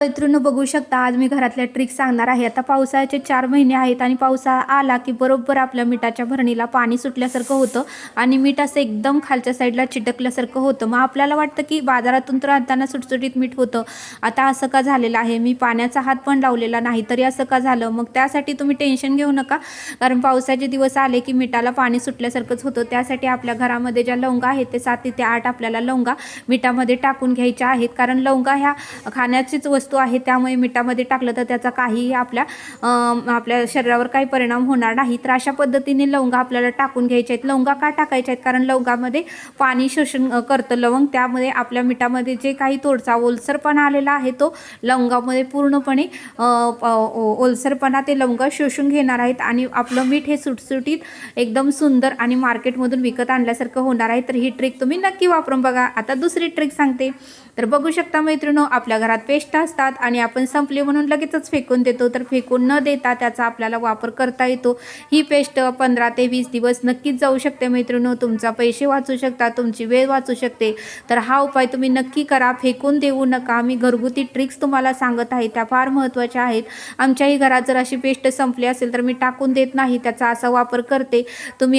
मैत्रिणी बघू शकता, आज मी घरातल्या ट्रिक्स सांगणार आहे. आता पावसाळ्याचे 4 महिने आहेत आणि पावसाळा आला की बरोबर आपल्या मिठाच्या भरणीला पाणी सुटल्यासारखं होतं आणि मीठ असं एकदम खालच्या साईडला चिटकल्यासारखं होतं. मग आपल्याला वाटतं की बाजारातून तर आणताना सुटसुटीत मीठ होतं, आता असं का झालेलं आहे? मी पाण्याचा हात पण लावलेला नाही तरी असं का झालं? मग त्यासाठी तुम्ही टेन्शन घेऊ नका, कारण पावसाचे दिवस आले की मिठाला पाणी सुटल्यासारखंच होतं. त्यासाठी आपल्या घरामध्ये ज्या लवंगा आहेत ते 7 ते 8 आपल्याला लवंगा मिठामध्ये टाकून घ्यायच्या आहेत, कारण लवंगा ह्या खाण्याचीच वस्तू आहे, त्यामुळे मिठामध्ये टाकलं तर त्याचा काहीही आपल्या शरीरावर काही परिणाम होणार नाही. तर अशा पद्धतीने लवंगा आपल्याला टाकून घ्यायचे आहेत. लवंगा का टाकायचे आहेत? कारण लवंगामध्ये पाणी शोषण करतं लवंग, त्यामध्ये आपल्या मिठामध्ये जे काही थोडसा ओलसरपणा आलेला आहे तो लवंगामध्ये पूर्णपणे ओलसरपणा ते लवंग शोषून घेणार आहेत आणि आपलं मीठ हे सुटसुटीत एकदम सुंदर आणि मार्केटमधून विकत आणल्यासारखं होणार आहे. तर ही ट्रिक तुम्ही नक्की वापरून बघा. आता दुसरी ट्रिक सांगते. तर बघू शकता मैत्रिणो, आपल्या घरात पेस्ट असतात आणि आपण संपली म्हणून लगेचच फेकून देतो. तर फेकून न देता त्याचा आपल्याला वापर करता येतो. ही पेस्ट 15 ते 20 दिवस नक्कीच जाऊ शकते मैत्रिणो. तुमचा पैसे वाचू शकतात, तुमची वेळ वाचू शकते. तर हा उपाय तुम्ही नक्की करा, फेकून देऊ नका. मी घरगुती ट्रिक्स तुम्हाला सांगत आहे, त्या फार महत्त्वाच्या आहेत. आमच्याही घरात जर अशी पेस्ट संपली असेल तर मी टाकून देत नाही, त्याचा असा वापर करते.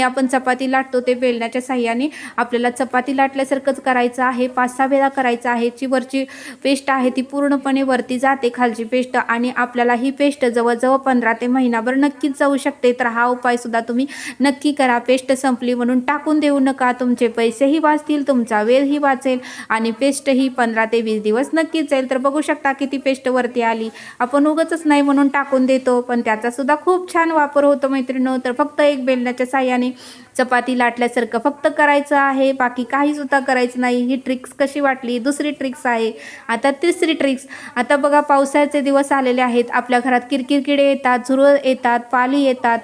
आपण चपाती लाटतो ते बेलण्याच्या साह्याने आपल्याला चपाती लाटल्यासारखंच करायचं आहे. 5-6 वेळा करायचं आहे. जी वरची पेस्ट आहे ती पूर्णपणे वरती जाते, खालची पेस्ट, आणि आपल्याला ही पेस्ट जवळजवळ 15 ते महिनाभर नक्कीच जाऊ शकते. तर हा उपाय सुद्धा तुम्ही नक्की करा. पेस्ट संपली म्हणून टाकून देऊ नका. तुमचे पैसेही वाचतील, तुमचा वेळही वाचेल आणि पेस्टही 15 ते 20 दिवस नक्कीच जाईल. तर बघू शकता किती पेस्ट वरती आली. आपण उगाचच नाही म्हणून टाकून देतो, पण त्याचा सुद्धा खूप छान वापर होतो मैत्रिणींनो. तर फक्त एक बेलण्याच्या साह्याने चपाती लाटल्यासारखं फक्त करायचं आहे, बाकी काही सुद्धा करायचं नाही. ही ट्रिक्स कशी वाटली? दुसरी ट्रिक्स आहे. आता तिसरी ट्रिक्स. आता बघा, पावसाळ्याचे दिवस आलेले आहेत. आपल्या घरात किरकिर किडे येतात, झुरळ येतात, पाली येतात.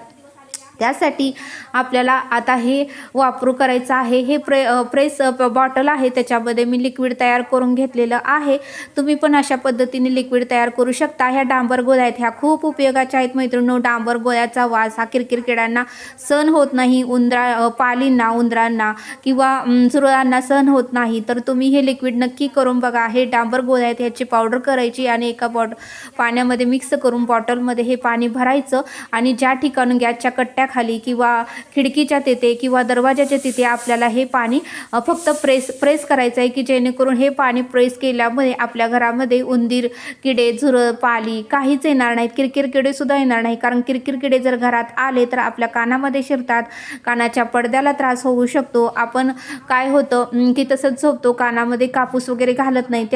त्यासाठी आपल्याला आता हे वापरू करायचं आहे. हे प्रेस बॉटल आहे, त्याच्यामध्ये मी लिक्विड तयार करून घेतलेलं आहे. तुम्ही पण अशा पद्धतीने लिक्विड तयार करू शकता. ह्या डांबर गोळ्या आहेत, ह्या खूप उपयोगाच्या आहेत मैत्रिणींनो. डांबर गोळ्याचा वास हा किरकिर किड्यांना सहन होत नाही, पालींना, उंदरांना किंवा झुरळांना सहन होत नाही. तर तुम्ही हे लिक्विड नक्की करून बघा. हे डांबर गोळ्या आहेत, ह्याची पावडर करायची आणि एका पाण्यामध्ये मिक्स करून बॉटलमध्ये हे पाणी भरायचं आणि ज्या ठिकाणी गॅसच्या कट्ट्या खाली किंवा खिडकीच्या तिथे किंवा दरवाजाच्या तिथे आपल्याला हे पाणी फक्त प्रेस करायचं आहे, की जेणेकरून हे पाणी प्रेस केल्यामुळे आपल्या घरामध्ये उंदीर, किडे, झुरळ, पाली काहीच येणार नाहीत. किरकिर किडे सुद्धा येणार नाही, कारण किरकिर किडे जर घरात आले तर आपल्या कानामध्ये शिरतात, कानाच्या पडद्याला त्रास होऊ शकतो. आपण काय होतं की तसंच झोपतो, कानामध्ये कापूस वगैरे घालत नाही,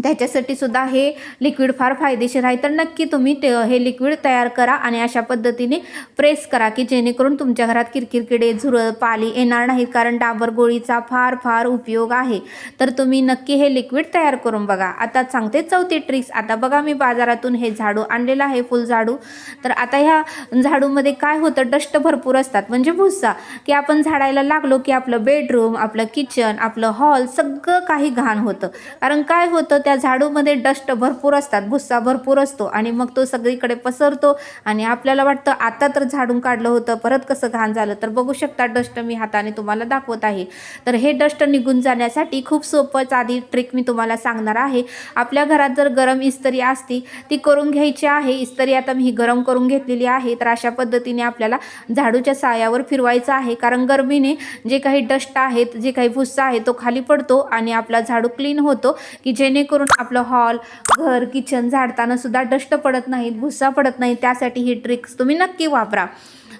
त्याच्यासाठी सुद्धा हे लिक्विड फार फायदेशीर आहे. तर नक्की तुम्ही हे लिक्विड तयार करा आणि अशा पद्धतीने प्रेस करा, की जेणेकरून तुमच्या घरात किरकिर किडे, झुरळ, पाली येणार नाहीत, कारण डांबर गोळीचा फार उपयोग आहे. तर तुम्ही नक्की हे लिक्विड तयार करून बघा. आता सांगते चौथी ट्रिक्स. आता बघा, मी बाजारातून हे झाडू आणलेलं आहे, फुल झाडू. तर आता ह्या झाडूमध्ये काय होतं, डस्ट भरपूर असतात, म्हणजे भुस्सा, की आपण झाडायला लागलो की आपलं बेडरूम, आपलं किचन, आपलं हॉल सगळं काही घाण होतं. कारण काय होतं, त्या झाडूमध्ये डस्ट भरपूर असतात, भुस्सा भरपूर असतो आणि मग तो सगळीकडे पसरतो आणि आपल्याला वाटतं आता तर झाडून काढलं होतं, परत कसं घाण झालं. तर बघू शकता, डस्ट मी हाताने तुम्हाला दाखवत आहे. तर हे डस्ट निघून जाण्यासाठी खूप सोपं साधी ट्रिक मी तुम्हाला सांगणार आहे. आपल्या घरात जर गरम इस्त्री असती ती करून घ्यायची आहे. इस्त्री आता मी ही गरम करून घेतलेली आहे. तर अशा पद्धतीने आपल्याला झाडूच्या साह्यावर फिरवायचं आहे, कारण गरमीने जे काही डस्ट आहेत, जे काही भुस्सा आहे तो खाली पडतो आणि आपला झाडू क्लीन होतो, की जेणेकरून आपलं हॉल, घर, किचन झाडताना सुद्धा डस्ट पडत नाहीत, भुस्सा पडत नाही. त्यासाठी ही ट्रिक्स तुम्ही नक्की वापरा.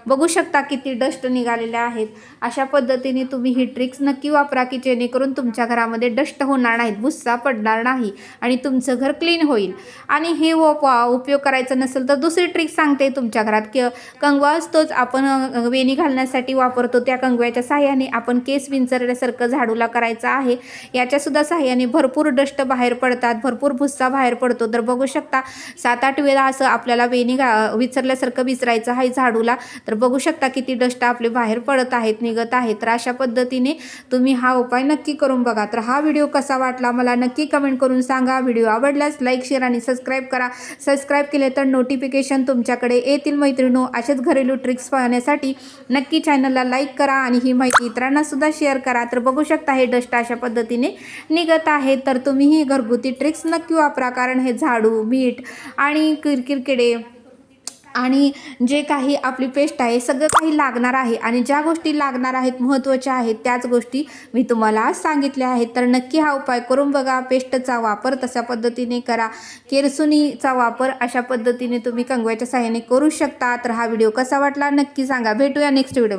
बघू शकता किती डस्ट निघालेल्या आहेत. अशा पद्धतीने तुम्ही ही ट्रिक्स नक्की वापरा, की जेणेकरून तुमच्या घरामध्ये डस्ट होणार नाहीत, भुस्सा पडणार नाही आणि तुमचं घर क्लीन होईल. आणि हे उपयोग करायचा नसेल तर दुसरी ट्रिक सांगते. तुमच्या घरात कंगवा असतोच, आपण वेणी घालण्यासाठी वापरतो, त्या कंगव्याच्या साह्याने आपण केस विंचरल्यासारखं झाडूला करायचं आहे. याच्यासुद्धा साह्याने भरपूर डस्ट बाहेर पडतात, भरपूर भुस्सा बाहेर पडतो. तर बघू शकता, 7-8 वेळा असं आपल्याला वेणी विचरल्यासारखं विचरायचं आहे झाडूला. तर बघू शकता किती डस्ट आपले बाहेर पडत आहेत, निघत आहेत. तर अशा पद्धतीने तुम्ही हा उपाय नक्की करून बघा. तर हा व्हिडिओ कसा वाटला मला नक्की कमेंट करून सांगा. व्हिडिओ आवडल्यास लाईक, शेअर आणि सबस्क्राईब करा. सबस्क्राईब केले तर नोटिफिकेशन तुमच्याकडे येतील. मैत्रिणींनो, असेच घरेलू ट्रिक्स पाहण्यासाठी नक्की चॅनलला लाईक करा आणि ही माहिती इतरांना सुद्धा शेअर करा. तर बघू शकता हे डस्ट अशा पद्धतीने निघत आहे. तर तुम्ही ही घरगुती ट्रिक्स नक्की वापरा, कारण हे झाडू, मीठ आणि किरकिरे आणि जे काही आपली पेस्ट आहे सगळं काही लागणार आहे. आणि ज्या गोष्टी लागणार आहेत, महत्त्वाच्या आहेत, त्याच गोष्टी मी तुम्हाला सांगितल्या आहेत. तर नक्की हा उपाय करून बघा. पेस्टचा वापर तशा पद्धतीने करा, केरसुनीचा वापर अशा पद्धतीने तुम्ही कंगव्याच्या सहाय्याने करू शकता. तर हा व्हिडिओ कसा वाटला नक्की सांगा. भेटूया नेक्स्ट व्हिडिओमध्ये.